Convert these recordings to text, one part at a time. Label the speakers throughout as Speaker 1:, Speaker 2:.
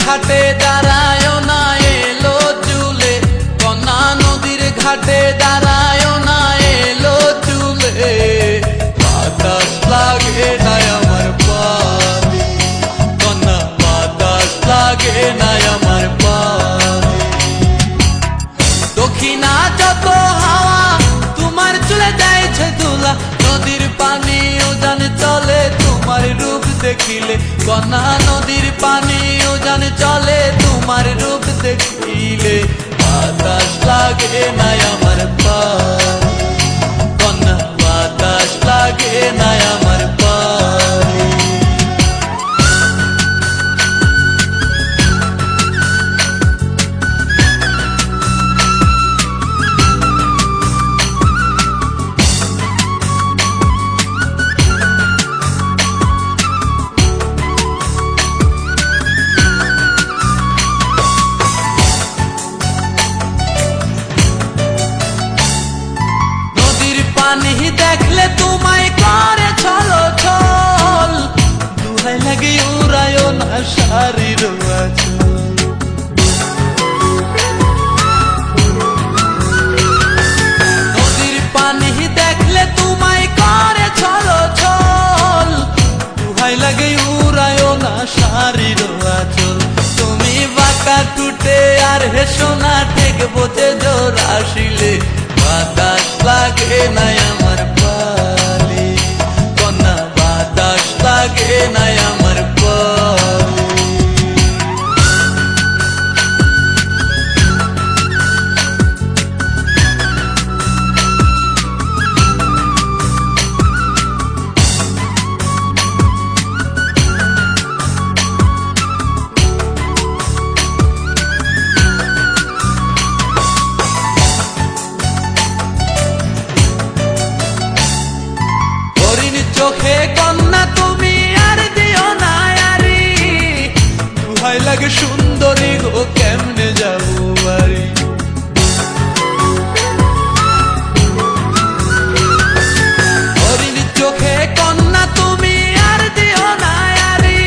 Speaker 1: ঘাটে দাঁড়ায় না এলো চুলে, কন্যা নদীর ঘাটে দাঁড়ায় না এলো চুলে। বাতাস লাগে না আমার পানে, কন্যা বাতাস লাগে না আমার পানে। দক্ষিণা যত হাওয়া তোমার চলে যাইছে ধুলা, নদীর পানি উজান চলে তোমার রূপ দেখিলে, কন্যা নদীর পানি উজান চলে তোমার রূপ দেখিলে। বাতাস লাগে না আমার পানে, কন্যা বাতাস লাগে না আমার পানে। পানি দেখলে তোমায় করে ছলো ছল, দুহাই লাগে উড়ায় না শাড়ির আঁচল। নদীর পানি দেখলে তোমায় করে ছলো ছল, দুহাই লাগে উড়ায় না শাড়ির আঁচল। তুমি বাঁকা টুটে আর হেসো না ঠিক বোঝে জোর আসিলে, বাতাস লাগে না আমার পালে, কন্যা বাতাস লাগে না আমার পালে। চোখে কন্যা তুমি আর দিও না আরি, দুহাই লাগে সুন্দরী গো কেমনে যাবো বাড়ি। হরিণ চোখে কন্যা তুমি আর দিও না আরি,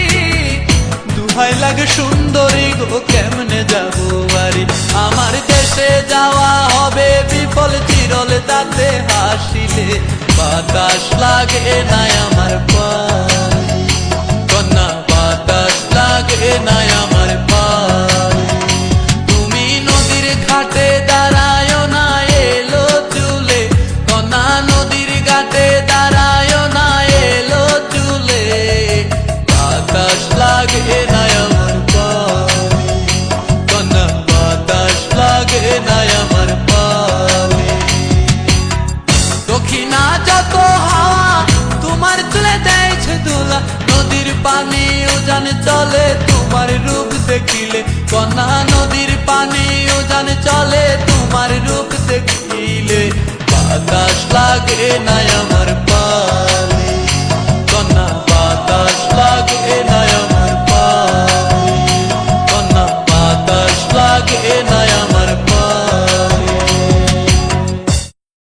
Speaker 1: দুহাই লাগে সুন্দরী গো কেমনে যাবো বাড়ি। আমার দেশে যাওয়া হবে বিফল চিরল তাতে হাসিলে, বাতাস লাগে না আমার পানে, কন্যা বাতাস লাগে না আমার পানে। তুমি নদীর ঘাটে দাঁড়ায় না এলো চুলে, কন্যা নদীর ঘাটে দাঁড়ায় না এলো চুলে। বাতাস লাগে না আমার পানে, কন্যা বাতাস লাগে না আমার পানে। দক্ষিণা যত হাওয়া তোমার চলে যাইছে ধুলা, নদীর পানি উজান চলে তোমার রূপ দেখিলে, কন্যা নদীর পানি উজান চলে তোমার রূপ দেখিলে। বাতাস লাগে না আমার